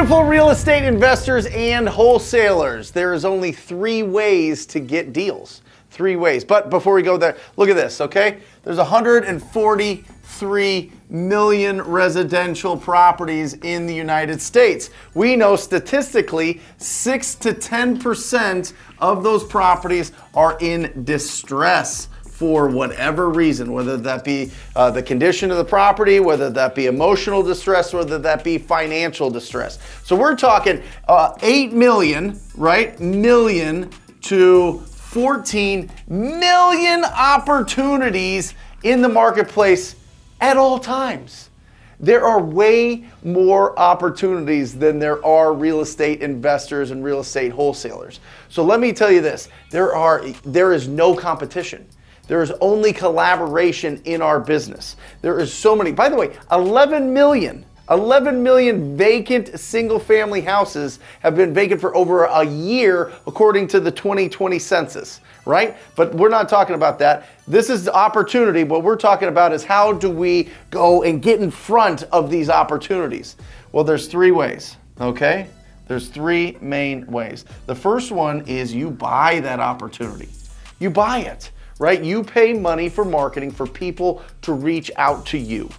Beautiful real estate investors and wholesalers. There is only 3 ways to get deals. 3 ways. But before we go there, look at this, okay? There's 143 million residential properties in the United States. We know statistically 6 to 10% of those properties are in distress for whatever reason, whether that be the condition of the property, whether that be emotional distress, whether that be financial distress. So we're talking 8 million, right? Million to 14 million opportunities in the marketplace at all times. There are way more opportunities than there are real estate investors and real estate wholesalers. So let me tell you this, there is no competition. There is only collaboration in our business. There is so many. By the way, 11 million vacant single-family houses have been vacant for over a year, according to the 2020 census, right? But we're not talking about that. This is the opportunity. What we're talking about is how do we go and get in front of these opportunities? Well, there's 3 ways, okay? There's 3 main ways. The first one is you buy that opportunity. You buy it. Right? You pay money for marketing for people to reach out to you,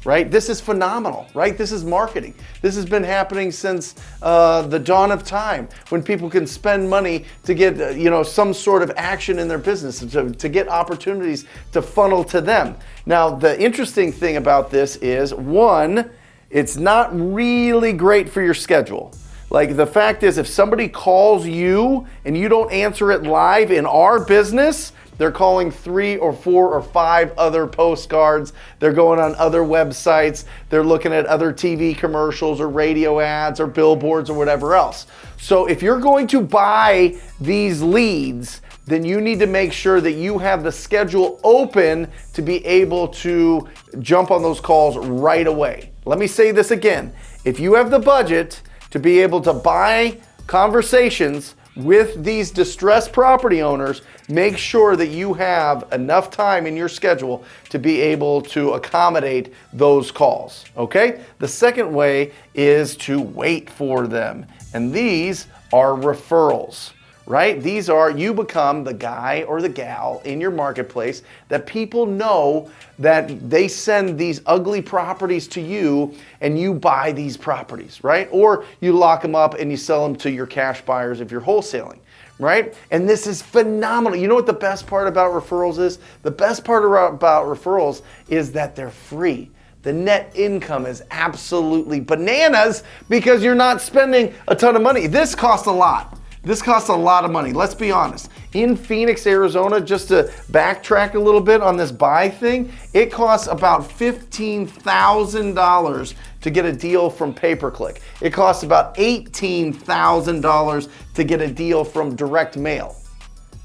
right? This is phenomenal, right? This is marketing. This has been happening since the dawn of time, when people can spend money to get, some sort of action in their business, to get opportunities to funnel to them. Now, the interesting thing about this is, 1, it's not really great for your schedule. Like, the fact is, if somebody calls you and you don't answer it live in our business, they're calling 3 or 4 or 5 other postcards. They're going on other websites. They're looking at other TV commercials or radio ads or billboards or whatever else. So if you're going to buy these leads, then you need to make sure that you have the schedule open to be able to jump on those calls right away. Let me say this again. If you have the budget to be able to buy conversations with these distressed property owners, make sure that you have enough time in your schedule to be able to accommodate those calls, okay? The second way is to wait for them, and these are referrals, right? These are, you become the guy or the gal in your marketplace that people know that they send these ugly properties to you and you buy these properties, right? Or you lock them up and you sell them to your cash buyers if you're wholesaling, right? And this is phenomenal. You know what the best part about referrals is? The best part about referrals is that they're free. The net income is absolutely bananas because you're not spending a ton of money. This costs a lot. This costs a lot of money, let's be honest. In Phoenix, Arizona, just to backtrack a little bit on this buy thing, it costs about $15,000 to get a deal from pay-per-click. It costs about $18,000 to get a deal from direct mail.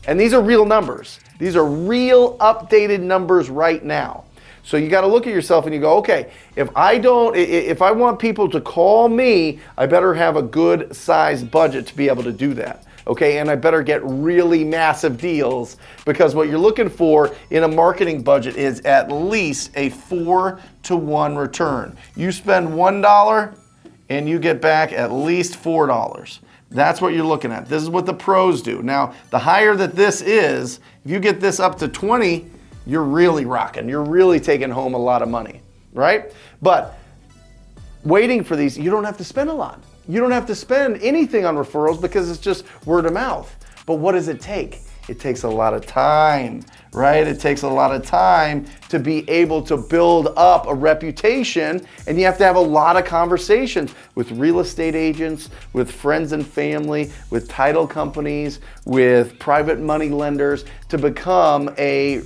And these are real numbers. These are real updated numbers right now. So you got to look at yourself and you go, okay, if I want people to call me, I better have a good sized budget to be able to do that. Okay, and I better get really massive deals, because what you're looking for in a marketing budget is at least a 4-to-1 return. You spend $1 and you get back at least $4. That's what you're looking at. This is what the pros do. Now, the higher that this is, if you get this up to 20, you're really rocking. You're really taking home a lot of money, right? But waiting for these, you don't have to spend a lot. You don't have to spend anything on referrals because it's just word of mouth. But what does it take? It takes a lot of time, right? It takes a lot of time to be able to build up a reputation, and you have to have a lot of conversations with real estate agents, with friends and family, with title companies, with private money lenders, to become a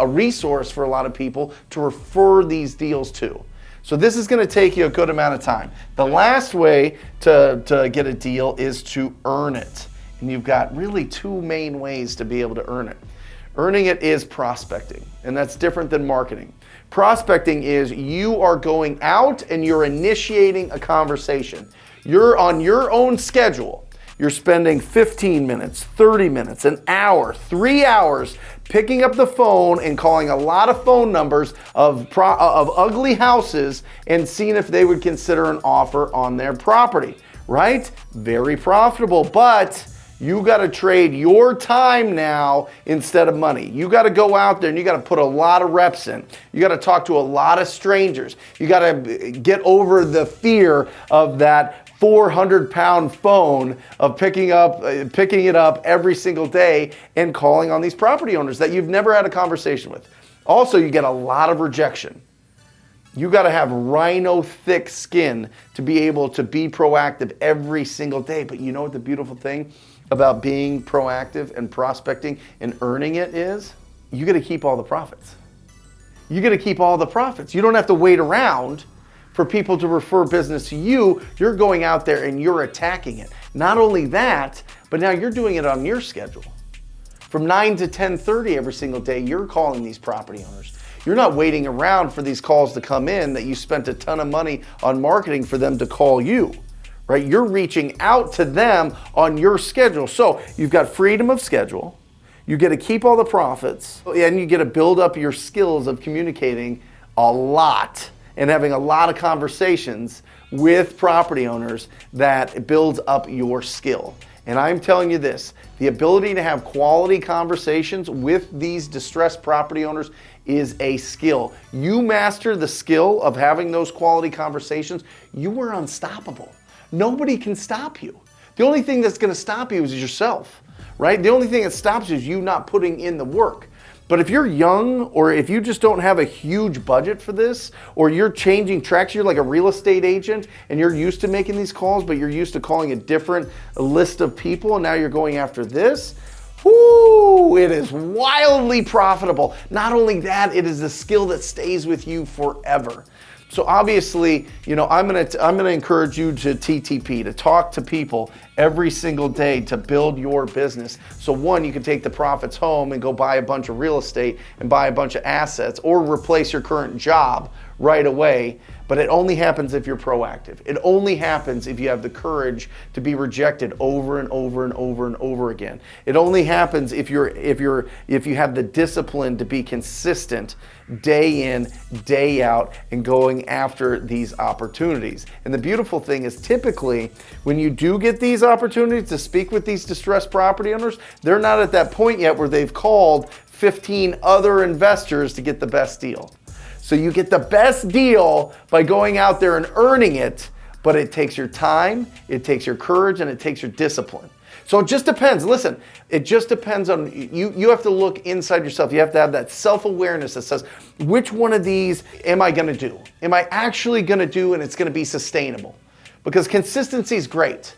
resource for a lot of people to refer these deals to. So this is going to take you a good amount of time. The last way to get a deal is to earn it. And you've got really 2 main ways to be able to earn it. Earning it is prospecting, and that's different than marketing. Prospecting is you are going out and you're initiating a conversation. You're on your own schedule. You're spending 15 minutes, 30 minutes, an hour, 3 hours picking up the phone and calling a lot of phone numbers of ugly houses and seeing if they would consider an offer on their property, right? Very profitable, but you got to trade your time now instead of money. You got to go out there and you got to put a lot of reps in. You got to talk to a lot of strangers. You got to get over the fear of that 400-pound phone of picking it up every single day and calling on these property owners that you've never had a conversation with. Also, you get a lot of rejection. You got to have rhino thick skin to be able to be proactive every single day. But you know what the beautiful thing about being proactive and prospecting and earning it is? You got to keep all the profits. You got to keep all the profits. You don't have to wait around for people to refer business to you. You're going out there and you're attacking it. Not only that, but now you're doing it on your schedule. From 9 to 10:30 every single day, you're calling these property owners. You're not waiting around for these calls to come in that you spent a ton of money on marketing for them to call you, right? You're reaching out to them on your schedule. So you've got freedom of schedule. You get to keep all the profits, and you get to build up your skills of communicating a lot and having a lot of conversations with property owners that builds up your skill. And I'm telling you this, the ability to have quality conversations with these distressed property owners is a skill. You master the skill of having those quality conversations, you are unstoppable. Nobody can stop you. The only thing that's gonna stop you is yourself, right? The only thing that stops you is you not putting in the work. But if you're young, or if you just don't have a huge budget for this, or you're changing tracks, you're like a real estate agent and you're used to making these calls, but you're used to calling a different list of people, and now you're going after this, whoo, it is wildly profitable. Not only that, it is a skill that stays with you forever. So obviously, you know, I'm gonna encourage you to TTP, to talk to people every single day to build your business. So one, you can take the profits home and go buy a bunch of real estate and buy a bunch of assets, or replace your current job right away. But it only happens if you're proactive. It only happens if you have the courage to be rejected over and over and over and over again. It only happens if you have the discipline to be consistent day in, day out, and going after these opportunities. And the beautiful thing is, typically when you do get these opportunities to speak with these distressed property owners, they're not at that point yet where they've called 15 other investors to get the best deal. So you get the best deal by going out there and earning it, but it takes your time, it takes your courage, and it takes your discipline. So it just depends. Listen, it just depends on you. You have to look inside yourself. You have to have that self-awareness that says, which one of these am I going to do? Am I actually going to do, and it's going to be sustainable? Because consistency is great,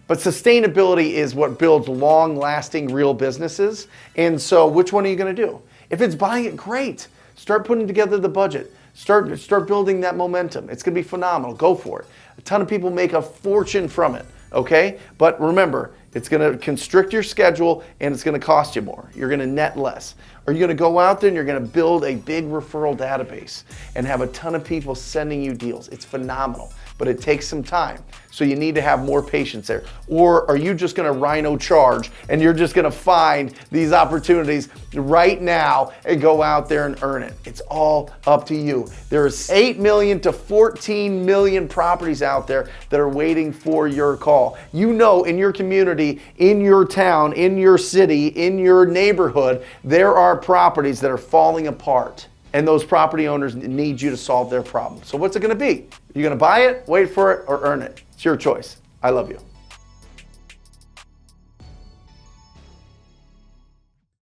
but sustainability is what builds long-lasting real businesses. And so which one are you going to do? If it's buying it, great. Start putting together the budget. Start building that momentum. It's going to be phenomenal. Go for it. A ton of people make a fortune from it, okay? But remember, it's going to constrict your schedule and it's going to cost you more. You're going to net less. Or you're going to go out there and you're going to build a big referral database and have a ton of people sending you deals. It's phenomenal, but it takes some time. So you need to have more patience there. Or are you just going to rhino charge and you're just going to find these opportunities right now and go out there and earn it? It's all up to you. There's 8 million to 14 million properties out there that are waiting for your call. You know, in your community, in your town, in your city, in your neighborhood, there are properties that are falling apart. And those property owners need you to solve their problem. So what's it going to be? You're going to buy it, wait for it, or earn it? It's your choice. I love you.